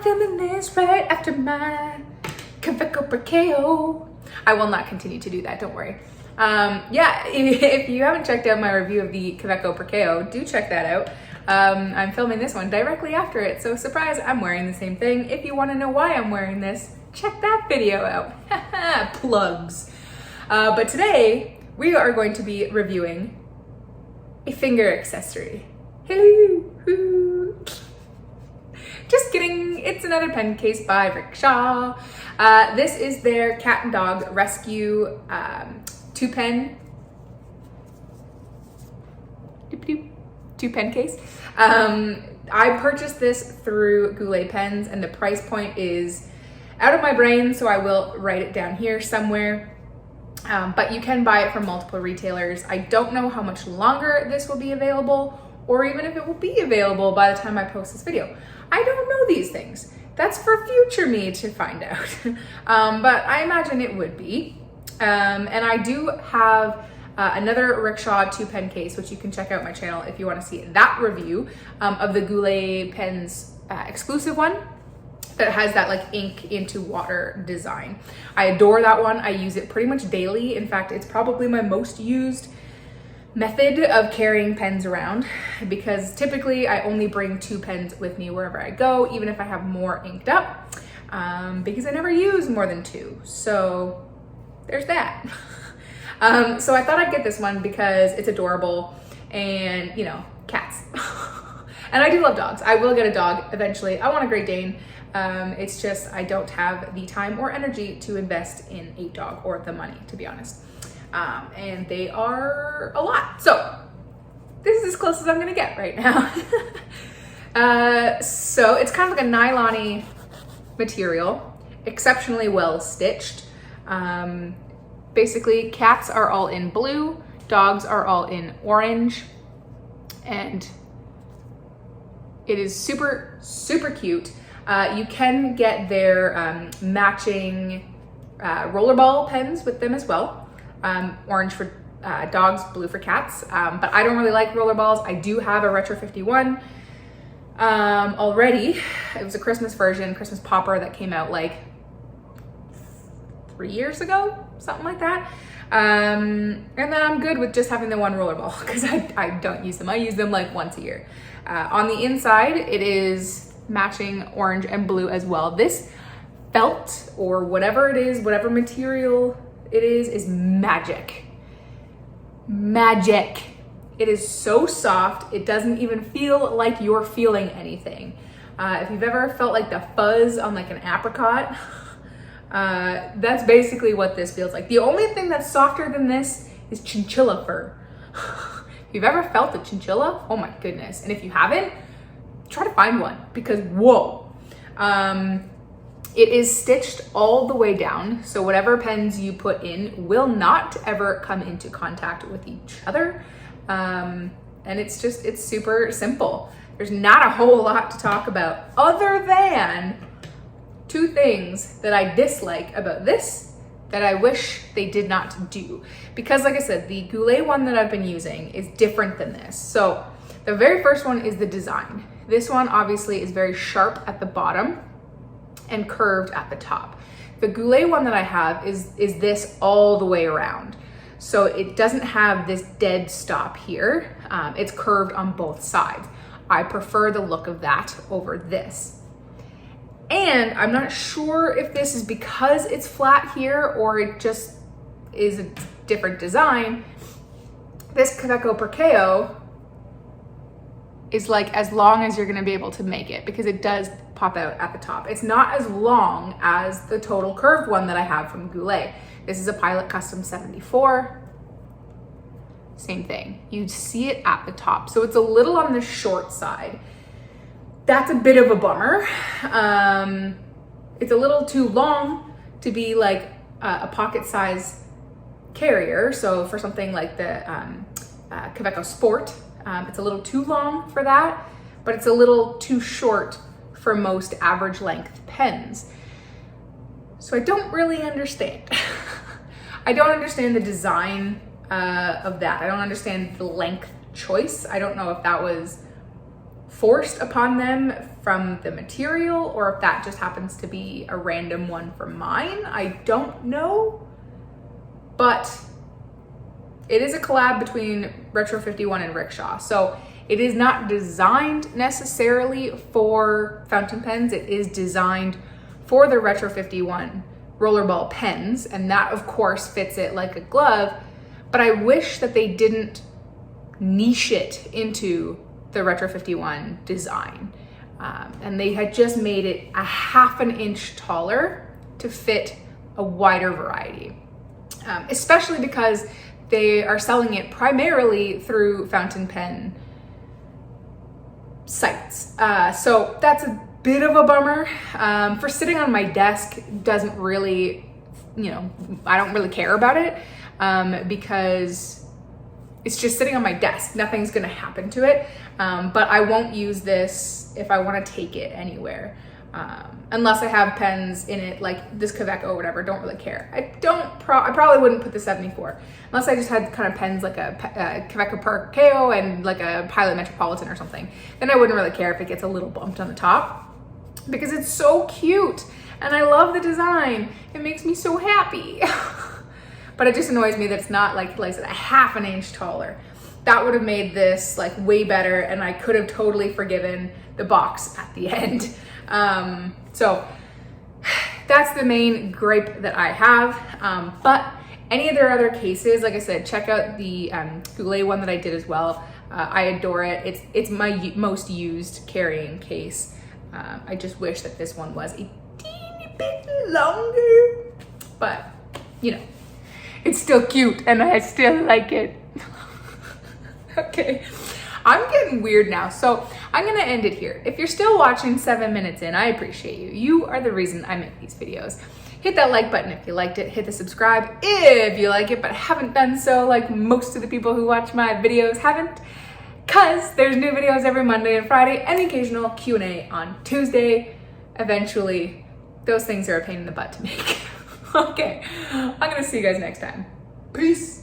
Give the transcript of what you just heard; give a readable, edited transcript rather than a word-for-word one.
filming this right after my Quebeco Perkeo. I will not continue to do that, don't worry. Yeah, if you haven't checked out my review of the Quebeco Perkeo, do check that out. I'm filming this one directly after it, so surprise, I'm wearing the same thing. If you want to know why I'm wearing this, check that video out. Plugs. But today, we are going to be reviewing a finger accessory. Hello! Just kidding, it's another pen case by Rickshaw. This is their cat and dog rescue 2-pen case. I purchased this through Goulet Pens and the price point is out of my brain, so I will write it down here somewhere. But you can buy it from multiple retailers. I don't know how much longer this will be available or even if it will be available by the time I post this video. I don't know these things. That's for future me to find out. But I imagine it would be. And I do have another Rickshaw 2-pen case, which you can check out my channel if you want to see that review of the Goulet Pens exclusive one that has that like ink into water design. I adore that one. I use it pretty much daily. In fact, it's probably my most used method of carrying pens around because typically I only bring 2 pens with me wherever I go, even if I have more inked up, because I never use more than 2. So there's that. So I thought I'd get this one because it's adorable and, you know, cats. And I do love dogs. I will get a dog eventually. I want a Great Dane. It's just I don't have the time or energy to invest in a dog or the money, to be honest. And they are a lot. So this is as close as I'm gonna get right now. So it's kind of like a nylon-y material, exceptionally well stitched. Basically cats are all in blue, dogs are all in orange, and it is super, super cute. You can get their matching rollerball pens with them as well. Orange for dogs, blue for cats. But I don't really like rollerballs. I do have a Retro 51 already. It was a Christmas version, Christmas popper that came out like 3 years ago, something like that. And then I'm good with just having the one rollerball because I don't use them. I use them like once a year. On the inside, it is matching orange and blue as well. This felt or whatever it is, whatever material it is magic. Magic. It is so soft, it doesn't even feel like you're feeling anything. If you've ever felt like the fuzz on like an apricot, that's basically what this feels like. The only thing that's softer than this is chinchilla fur. If you've ever felt a chinchilla, oh my goodness. And if you haven't, try to find one because whoa. It is stitched all the way down, so whatever pens you put in will not ever come into contact with each other. And it's super simple. There's not a whole lot to talk about other than 2 things that I dislike about this that I wish they did not do. Because like I said, the Goulet one that I've been using is different than this. So the very first one is the design. This one obviously is very sharp at the bottom and curved at the top. The Goulet one that I have is this all the way around. So it doesn't have this dead stop here. It's curved on both sides. I prefer the look of that over this. And I'm not sure if this is because it's flat here or it just is a different design. This Quebeco Perkeo is like as long as you're gonna be able to make it because it does pop out at the top. It's not as long as the total curved one that I have from Goulet. This is a Pilot Custom 74. Same thing, you see it at the top. So it's a little on the short side. That's a bit of a bummer. It's a little too long to be like a pocket size carrier. So for something like the Quebeco Sport, it's a little too long for that, but it's a little too short for most average length pens. So I don't really understand. I don't understand the design of that. I don't understand the length choice. I don't know if that was forced upon them from the material, or if that just happens to be a random one from mine. I don't know, but it is a collab between Retro 51 and Rickshaw. So it is not designed necessarily for fountain pens. It is designed for the Retro 51 rollerball pens, and that of course fits it like a glove, but I wish that they didn't niche it into the Retro 51 design. And they had just made it a half an inch taller to fit a wider variety, especially because they are selling it primarily through fountain pen sites. So that's a bit of a bummer. For sitting on my desk doesn't really, I don't really care about it because it's just sitting on my desk. Nothing's gonna happen to it. But I won't use this if I wanna take it anywhere. Unless I have pens in it, like this Quebec or whatever, don't really care. I probably wouldn't put the 74, unless I just had kind of pens like a Quebec Parkeo and like a Pilot Metropolitan or something. Then I wouldn't really care if it gets a little bumped on the top, because it's so cute and I love the design. It makes me so happy. But it just annoys me that it's not like I said, a half an inch taller. That would have made this like way better, and I could have totally forgiven the box at the end. So that's the main gripe that I have. But any of their other cases, like I said, check out the Goulet one that I did as well. I adore it. It's my most used carrying case. I just wish that this one was a teeny bit longer, but it's still cute and I still like it. Okay, I'm getting weird now, so I'm gonna end it here. If you're still watching 7 minutes in, I appreciate you. You are the reason I make these videos. Hit that like button if you liked it. Hit the subscribe if you like it, but haven't done so like most of the people who watch my videos haven't, because there's new videos every Monday and Friday, and the occasional Q&A on Tuesday. Eventually, those things are a pain in the butt to make. Okay, I'm gonna see you guys next time. Peace.